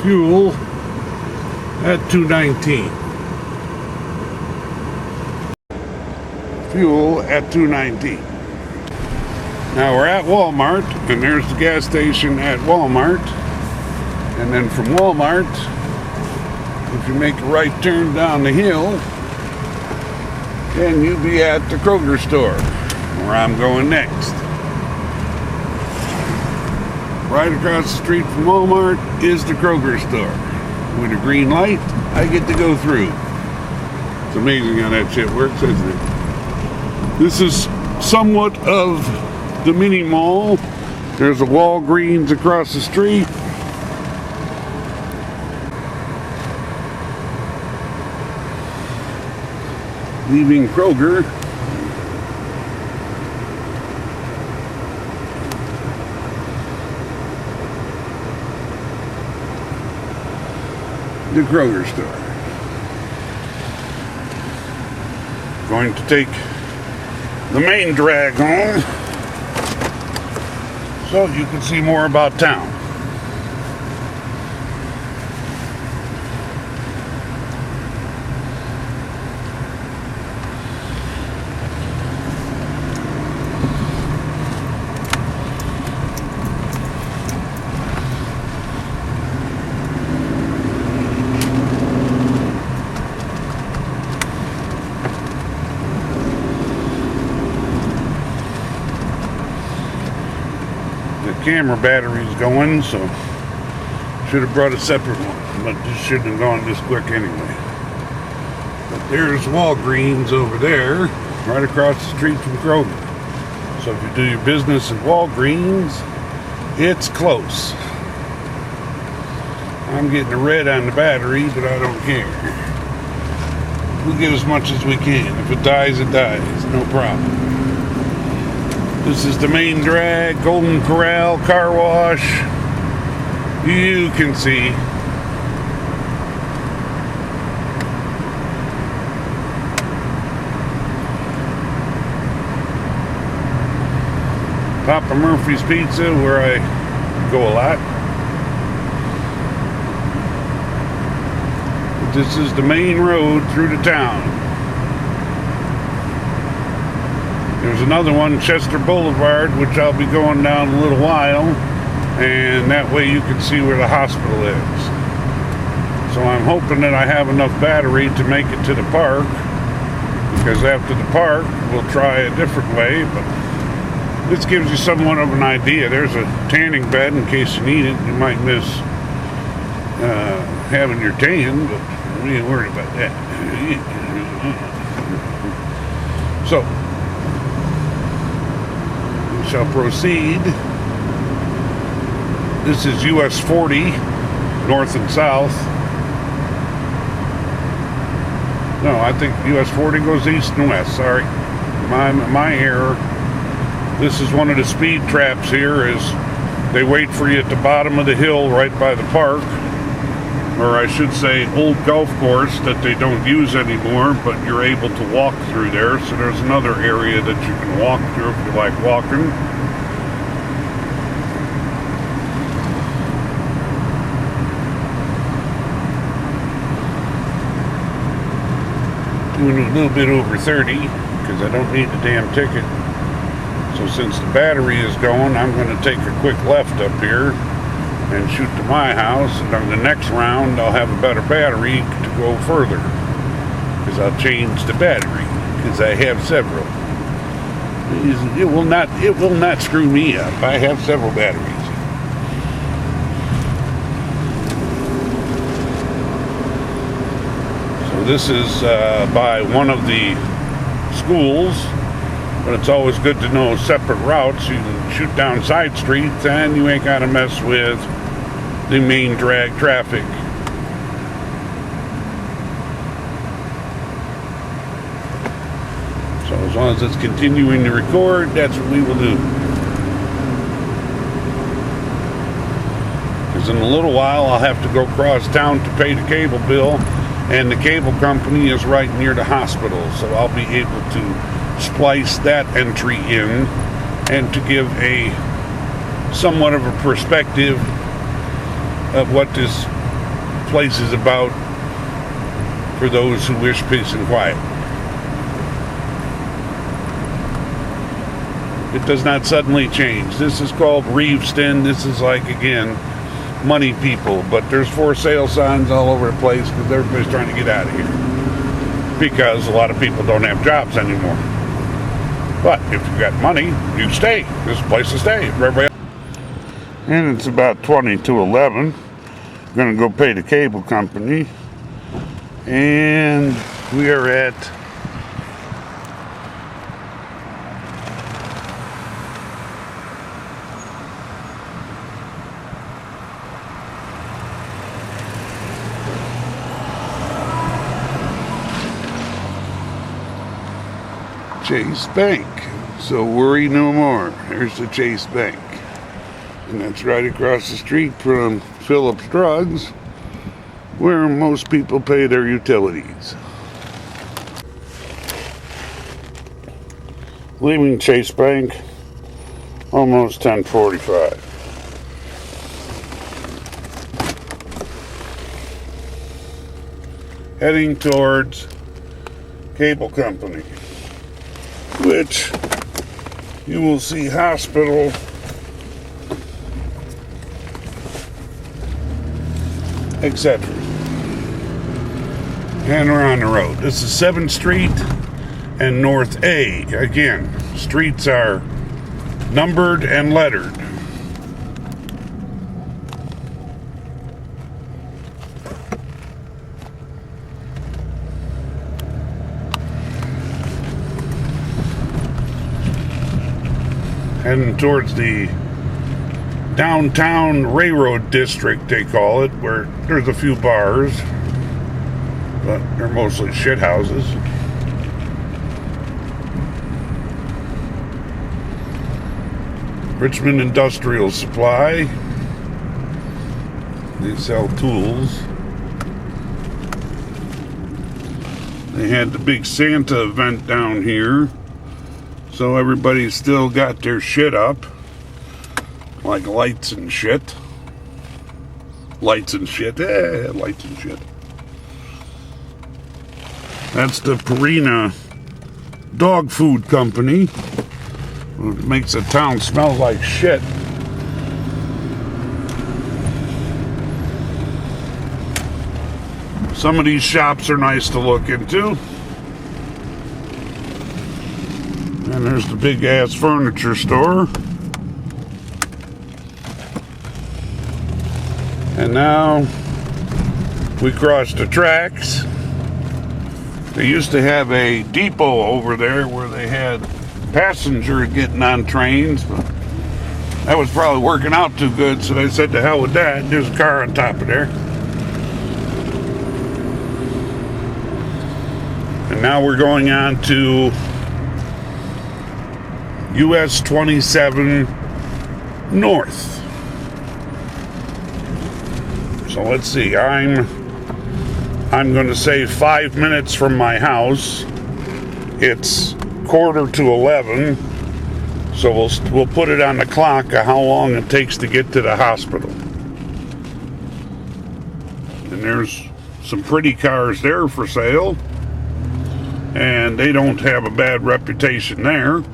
fuel at $2.19. Fuel at $2.19. Now we're at Walmart, and there's the gas station at Walmart. And then from Walmart, if you make a right turn down the hill, then you'll be at the Kroger store, where I'm going next. Right across the street from Walmart is the Kroger store. With a green light, I get to go through. It's amazing how that shit works, isn't it? This is somewhat of the mini mall. There's a Walgreens across the street. Leaving Kroger. The Kroger store. Going to take the main drag home so you can see more about town. Camera battery's going, so should have brought a separate one, but this shouldn't have gone this quick anyway. But there's Walgreens over there, right across the street from Kroger. So if you do your business at Walgreens, it's close. I'm getting a red on the battery, but I don't care. We'll get as much as we can. If it dies, it dies. No problem. This is the main drag, Golden Corral, car wash. You can see. Papa Murphy's Pizza, where I go a lot. This is the main road through the town. There's another one, Chester Boulevard, which I'll be going down in a little while, and that way you can see where the hospital is. So I'm hoping that I have enough battery to make it to the park, because after the park we'll try a different way, but this gives you somewhat of an idea. There's a tanning bed in case you need it. You might miss having your tan, but we ain't worried about that. So shall proceed. This is US 40, north and south. No, I think US 40 goes east and west. Sorry, my error. This is one of the speed traps here. Is they wait for you at the bottom of the hill right by the park, or I should say old golf course that they don't use anymore, but you're able to walk through there. So there's another area that you can walk through if you like walking. Doing a little bit over 30 because I don't need the damn ticket. So since the battery is going, I'm going to take a quick left up here and shoot to my house, and on the next round I'll have a better battery to go further, because I'll change the battery, because I have several. It will not screw me up. I have several batteries. So this is by one of the schools, but it's always good to know separate routes. You can shoot down side streets and you ain't got to mess with the main drag traffic. So as long as it's continuing to record, that's what we will do. Because in a little while I'll have to go across town to pay the cable bill, and the cable company is right near the hospital, so I'll be able to splice that entry in and to give a somewhat of a perspective of what this place is about for those who wish peace and quiet. It does not suddenly change. This is called Reeveston. This is like, again, money people. But there's for sale signs all over the place because everybody's trying to get out of here. Because a lot of people don't have jobs anymore. But if you got money, you stay. This is a place to stay. Everybody. And it's about 20 to 11. I'm going to go pay the cable company. And we are at Chase Bank. So worry no more. There's the Chase Bank. And that's right across the street from Phillips Drugs, where most people pay their utilities. Leaving Chase Bank, almost 10:45. Heading towards cable company, which you will see hospital etc. And we're on the road. This is 7th Street and North A. Again, streets are numbered and lettered. Heading towards the downtown railroad district, they call it, where there's a few bars, but they're mostly shit houses. Richmond Industrial Supply. They sell tools. They had the big Santa event down here, so everybody's still got their shit up. Like lights and shit. Lights and shit. Lights and shit. That's the Purina dog food company. It makes the town smell like shit. Some of these shops are nice to look into. And there's the big ass furniture store. And now we cross the tracks. They used to have a depot over there where they had passengers getting on trains, but that was probably working out too good, so they said to hell with that. There's a car on top of there. And now we're going on to US 27 North. So let's see, I'm going to say 5 minutes from my house. It's 10:45, so we'll put it on the clock of how long it takes to get to the hospital. And there's some pretty cars there for sale, and they don't have a bad reputation there.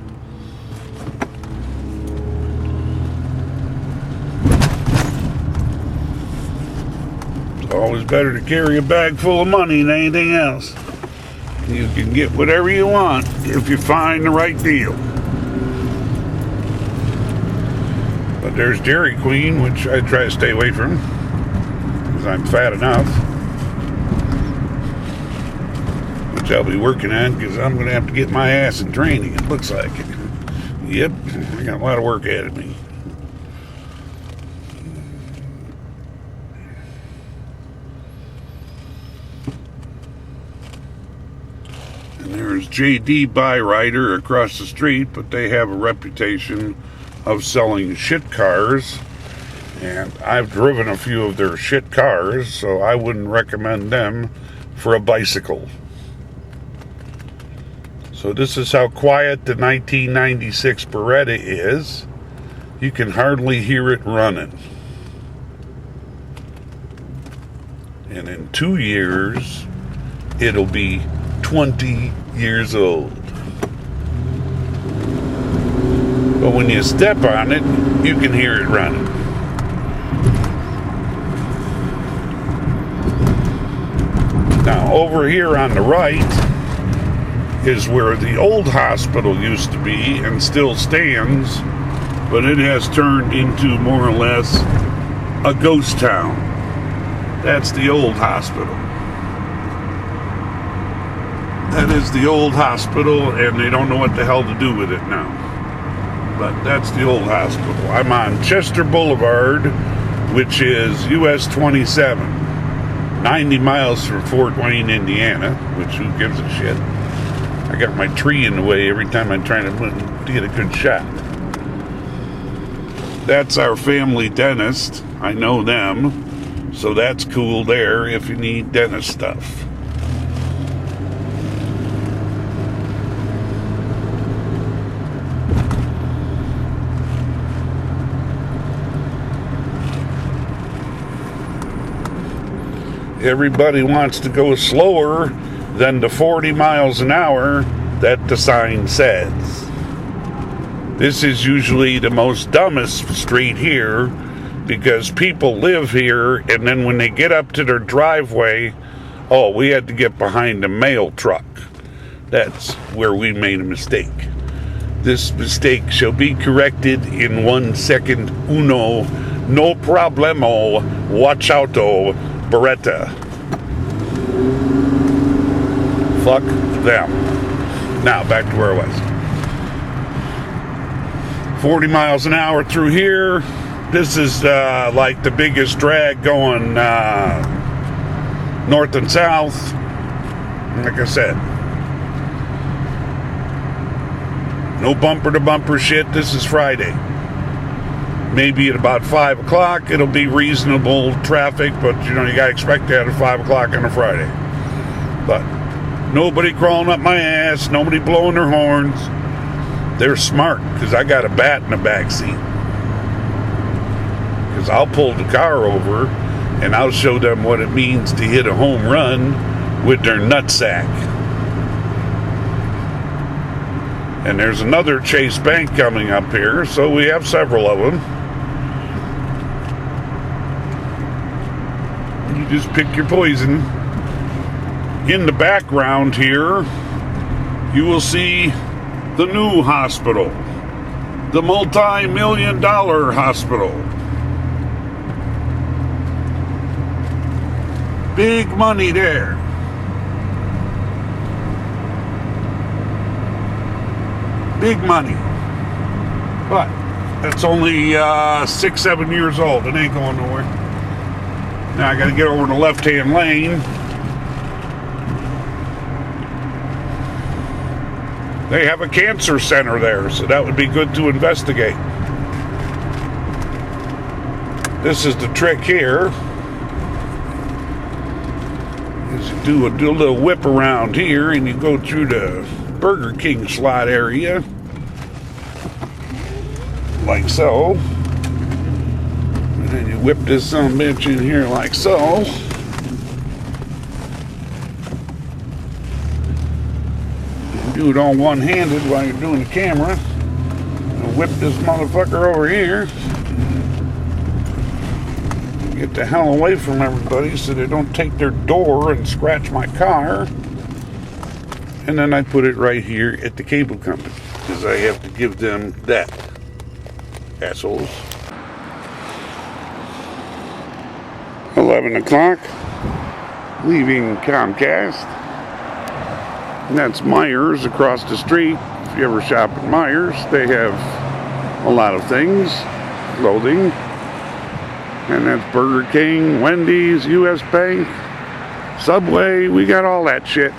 Always better to carry a bag full of money than anything else. You can get whatever you want if you find the right deal. But there's Dairy Queen, which I try to stay away from because I'm fat enough. Which I'll be working on because I'm going to have to get my ass in training, it looks like it. Yep, I got a lot of work ahead of me. There's JD Byrider across the street, but they have a reputation of selling shit cars, and I've driven a few of their shit cars, so I wouldn't recommend them for a bicycle. So this is how quiet the 1996 Beretta is. You can hardly hear it running. And in 2 years, it'll be 20 years old. But when you step on it, you can hear it running. Now, over here on the right is where the old hospital used to be and still stands, but it has turned into more or less a ghost town. That's the old hospital. That is the old hospital, and they don't know what the hell to do with it now. But that's the old hospital. I'm on Chester Boulevard, which is US 27, 90 miles from Fort Wayne, Indiana, which who gives a shit. I got my tree in the way every time I'm trying to get a good shot. That's our family dentist. I know them, so that's cool there if you need dentist stuff. Everybody wants to go slower than the 40 miles an hour that the sign says. This is usually the most dumbest street here because people live here, and then when they get up to their driveway, oh, we had to get behind the mail truck. That's where we made a mistake. This mistake shall be corrected in 1 second. Uno, no problemo, watch outo, Beretta. Fuck them. Now, back to where I was. 40 miles an hour through here. This is like the biggest drag going north and south. Like I said, no bumper-to-bumper shit. This is Friday. Maybe at about 5 o'clock it'll be reasonable traffic, but you gotta expect that at 5 o'clock on a Friday. But nobody crawling up my ass, nobody blowing their horns. They're smart, because I got a bat in the back seat. Because I'll pull the car over and I'll show them what it means to hit a home run with their nutsack. And there's another Chase Bank coming up here, so we have several of them. You just pick your poison. In the background here, you will see the new hospital, the multi-million-dollar hospital. Big money there. Big money. But that's only 6-7 years old. It ain't going nowhere. Now I got to get over the left-hand lane. They have a cancer center there, so that would be good to investigate. This is the trick here. Is you do a little whip around here and you go through the Burger King slot area. Like so. And then you whip this sumbitch in here like so. Do it all one-handed while you're doing the camera. I'll whip this motherfucker over here. Get the hell away from everybody so they don't take their door and scratch my car. And then I put it right here at the cable company because I have to give them that. Assholes. 11 o'clock. Leaving Comcast. And that's Myers across the street. If you ever shop at Myers, they have a lot of things, clothing. And that's Burger King, Wendy's, US Bank, Subway. We got all that shit.